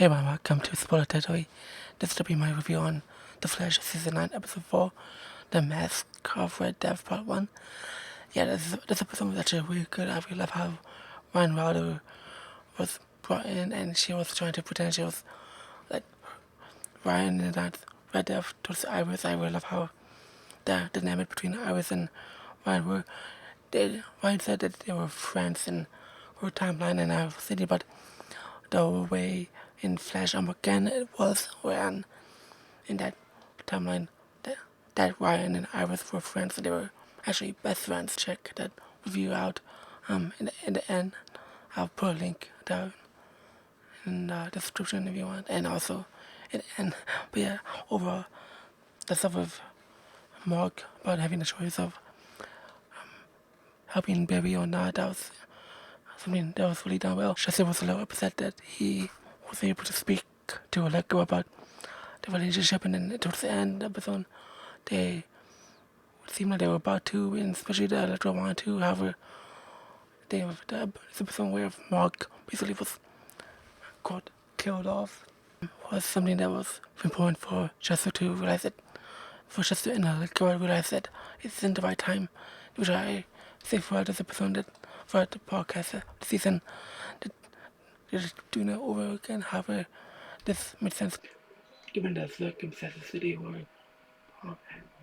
Hey everyone, welcome to Spoiler Territory. This will be my review on The Flash Season 9, Episode 4, The Mask of Red Death Part 1. Yeah, this episode was actually really good. I really love how Ryan Wilder was brought in and she was trying to pretend she was like Ryan and that Red Death towards Iris. I really love how the dynamic between Iris and Ryan were. Ryan said that they were friends in her timeline and I was thinking about the way in Flash again it was when in that timeline that Ryan and Iris were friends and they were actually best friends. Check that review out in the end. I'll put a link down in the description if you want, and also in the end. But yeah, overall the stuff with Mark about having the choice of helping Barry or not, that was something that was really done well. Cecile was a little upset that he was able to speak to Aleko about the relationship, and then towards the end of the episode, they seemed like they were about to, and especially the Electro wanted to. However, the episode where Mark basically was got killed off was something that was important for Chester to realize it. For Chester and Aleko realize that it's in the right time, which I say for this episode that for the podcast the season that they're just doing it over again. However, this makes sense given the circumstances that they were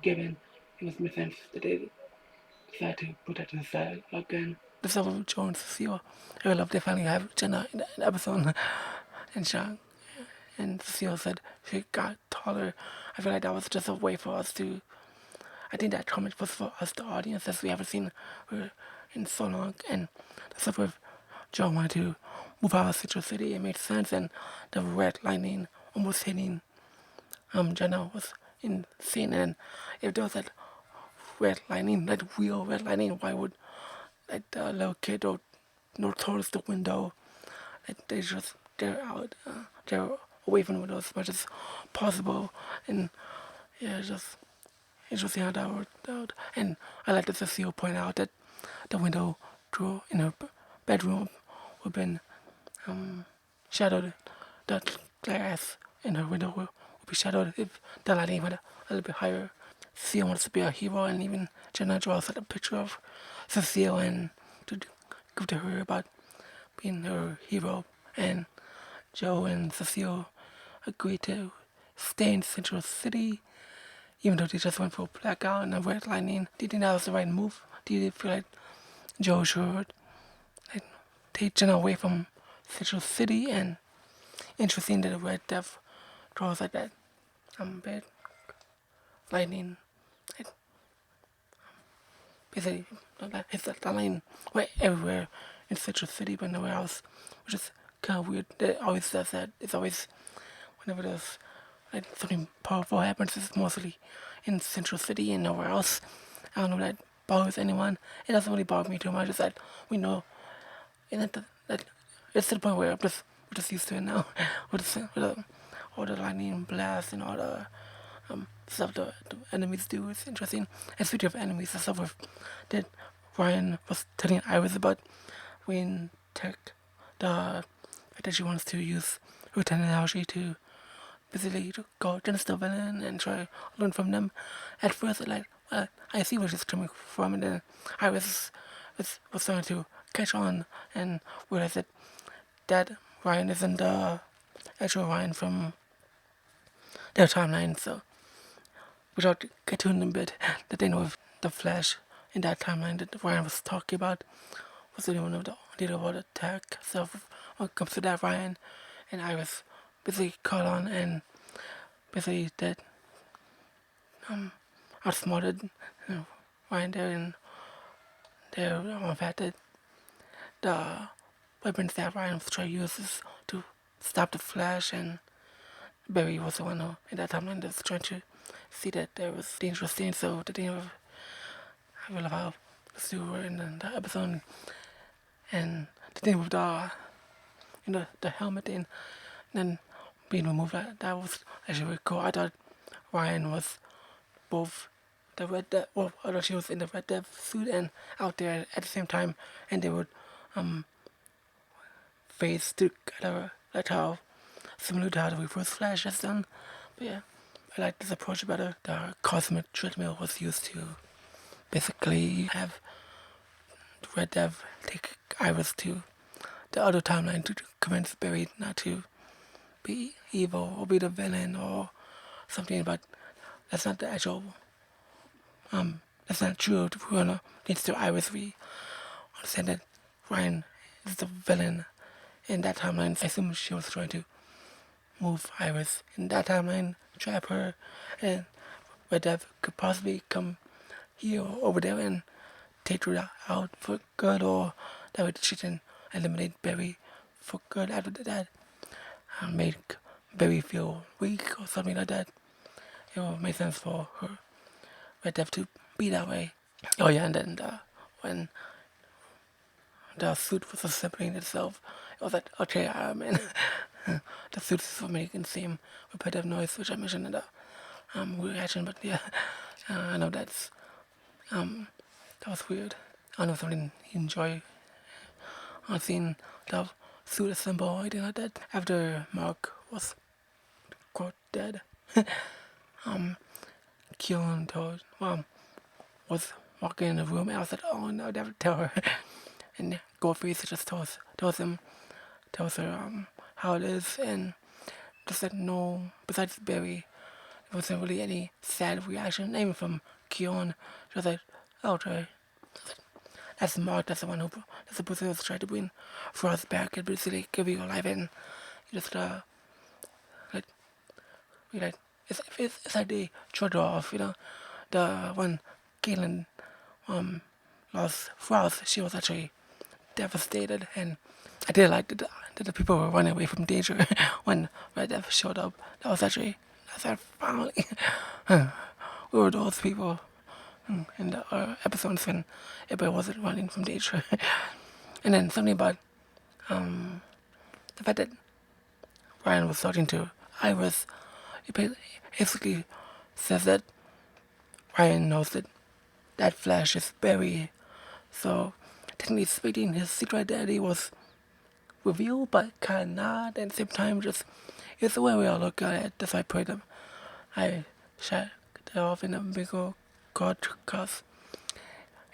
given. It was makes sense that they decided to put that to the side again. The stuff with Joe and Cecile, I love they finally have Jenna in the episode and Sean. And Cecile said she got taller. I feel like that was just a way for us to. I think that comment was for us, the audience, as we haven't seen her in so long. And the stuff with Joe wanted to move out of Citrus City. It made sense, and the red lightning almost hitting Jenna was insane. And if there was that red lightning, that real red lightning, why would that little kid or towards the window? Like they're out, they're away from the window as much as possible, and yeah, it's just how that worked out. And I like that Cecile point out that the window drawer in her bedroom would have been shadowed. That glass in her window will be shadowed if the lighting went a little bit higher. Cecile wants to be a hero, and even Jenna draws a picture of Cecile and to give to her about being her hero. And Joe and Cecile agreed to stay in Central City, even though they just went for a blackout and a red lightning. Do you think that was the right move? Do you feel like Joe should like, take Jenna away from Central City? And interesting that the Red Death draws like that bit lightning. It, basically, it's the lightning right everywhere in Central City, but nowhere else, which is kind of weird. It always does that. It's always whenever there's like something powerful happens, it's mostly in Central City and nowhere else. I don't know if that bothers anyone. It doesn't really bother me too much. It's that we know, and that it's to the point where we're just used to it now. with all the lightning blasts and all the stuff the enemies do. It's interesting. And speaking of enemies, the stuff with that Ryan was telling Iris about when Tech, the fact that she wants to use her technology to basically to go against the villain and try to learn from them. At first, I see where she's coming from, and then Iris was starting to catch on and realize that Ryan isn't the actual Ryan from their timeline. So, without getting in a bit, the thing with the Flash in that timeline that Ryan was talking about was the one of the leader of the attack. So, when it comes to that, Ryan and Iris basically caught on and basically that outsmarted Ryan there, and they're fact that the weapons that Ryan was trying to use is to stop the Flash, and Barry was the one who in that timeline that was trying to see that there was dangerous things. So the thing of I really love how the two were in the episode, and the thing with the helmet thing, and then being removed, that was actually really cool. I thought Ryan was both the Red Death, well, I thought she was in the Red Death suit and out there at the same time, and they would face together, like how similar to how the Reverse Flash has done. But yeah, I like this approach better. The cosmic treadmill was used to basically have Red Dev take Iris to the other timeline to convince Barry not to be evil or be the villain or something, but that's not the actual, that's not true. We're gonna get to Iris, we understand that Ryan is the villain in that timeline. I assume she was trying to move Iris in that timeline, trap her, and Red Dev could possibly come here or over there and take her out for good, or that way she can eliminate Barry for good after that, and make Barry feel weak or something like that. It will make sense for her Red Dev to be that way. Oh yeah, and then when the suit was assembling itself, it was like, okay, Iron Man. The suit is making the same repetitive noise, which I mentioned in the reaction, but yeah, I know that was weird. I don't know if something you enjoy seeing the suit assemble or anything like that. After Mark was quote dead, Keon was walking in the room, and I was like, oh no, never tell her. And Goldface just tells her how it is, and just said no. Besides Barry, there wasn't really any sad reaction, even from Keon. She was like, oh, okay. That's Mark. That's the one that's the person who's trying to bring Frost back and basically give you a life, and you just like, it's like they showed off, the one Caitlin lost Frost. She was actually devastated, and I did like that the people were running away from danger when Red Death showed up. That's like finally we were those people in the episodes when everybody wasn't running from danger. And then something about the fact that Ryan was talking to Iris. It basically says that Ryan knows that Flash is Barry, so technically speaking, his secret identity was revealed, but kind of not. At the same time, just it's the way we all look at it. That's why I shut it off in a bigger cut, because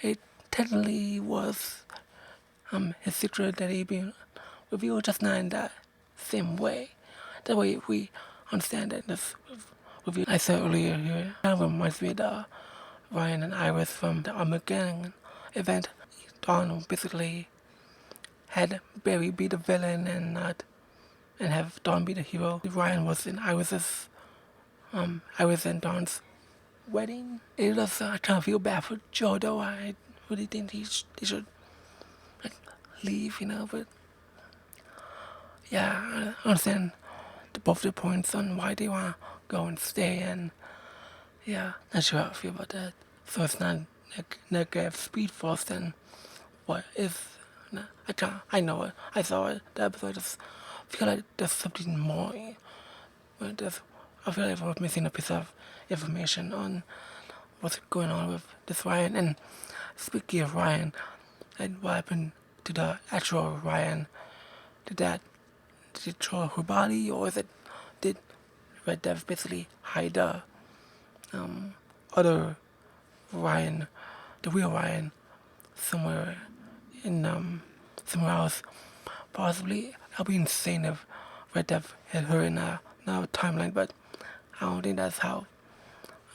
it technically was his secret identity being revealed, just not in that same way. That way we understand that this review I said earlier here kind of reminds me of the Ryan and Iris from the Armageddon event. Dawn basically had Barry be the villain and have Dawn be the hero. Ryan was in Iris and Dawn's wedding. It was I kind of feel bad for Joe, though. I really think he should leave, but yeah, I understand both the points on why they want to go and stay, and yeah, not sure how I feel about that. So it's not negative Speed Force, then what if? Nah, I know it. I saw it. The episode. I just feel like there's something more. I feel like we're missing a piece of information on what's going on with this Ryan. And speaking of Ryan, and what happened to the actual Ryan? Did it throw her body, or did Red Death basically hide the other Ryan, the real Ryan, somewhere somewhere else? Possibly. That'd be insane if Red Death hit her in another timeline, but I don't think that's how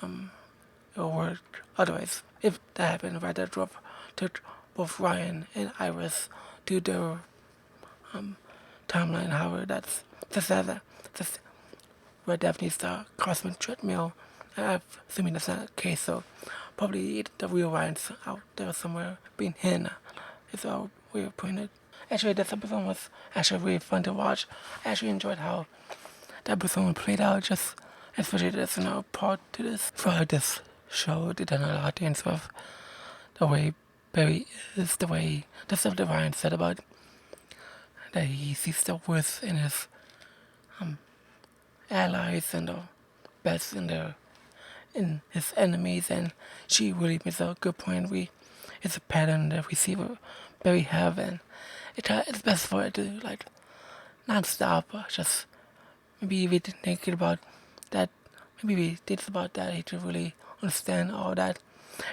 it'll work. Otherwise, if that happened, Red Death took both Ryan and Iris to their timeline. However, that's just Red Death needs the cosmic treadmill. I'm assuming that's not the case, so probably the real Ryan's out there somewhere being hidden. Is our way of putting it. Actually, this episode was actually really fun to watch. I actually enjoyed how the episode played out, just especially there's another part to this. Throughout this show, they done a lot of things with the way Barry is, the way the stuff that Ryan said about that he sees the worst in his allies and the best in his enemies, and she really makes a good point. It's a pattern that we see what Barry have, and it's best for it to not stop, just maybe we didn't think about that. Maybe we did about that. He to really understand all that,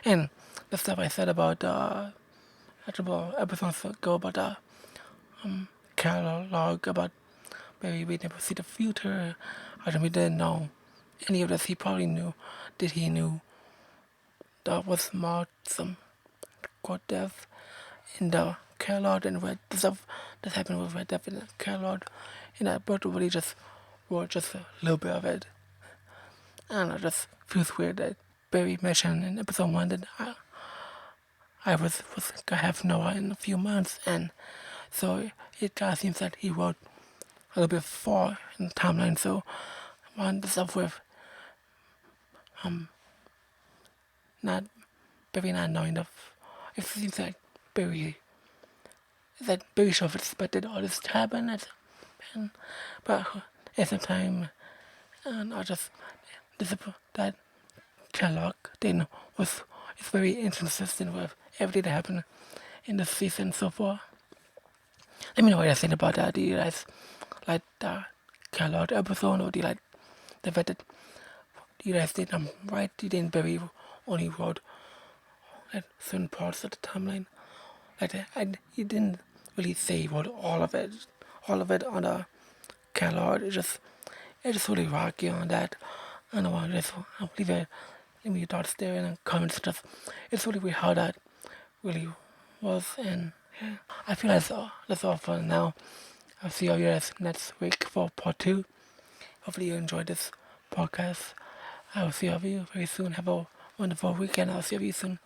and the stuff I said about about episodes ago about catalog about maybe we never see the future. I don't we didn't know any of this. He probably knew that he knew that was more some quote death in the catalog and Red the stuff that happened with Red Death in the catalog. In that book really just wrote just a little bit of it. I don't know, just feels weird that Barry mentioned in episode 1 that I was gonna have Noah in a few months, and so it kind of seems that he wrote a little bit far in the timeline. So one the stuff with not Barry not knowing enough. It seems like Barry should have expected all this to happen, and, but at the same time, and I just that catalog thing was it's very inconsistent with everything that happened in the season so far. Let me know what you think about that. Do you guys like the catalog episode, or do you like the fact that you guys did right? You didn't very only wrote like certain parts of the timeline like that, and you didn't really say he wrote all of it on the catalog. It's just really rocky on that. I don't know. I'll leave it. Leave me your thoughts there in the comments. Just it's really weird how that really was, and yeah, I feel that's all for now. I'll see all you guys next week for part 2. Hopefully you enjoyed this podcast. I will see all of you very soon. Have a wonderful weekend. I'll see you soon.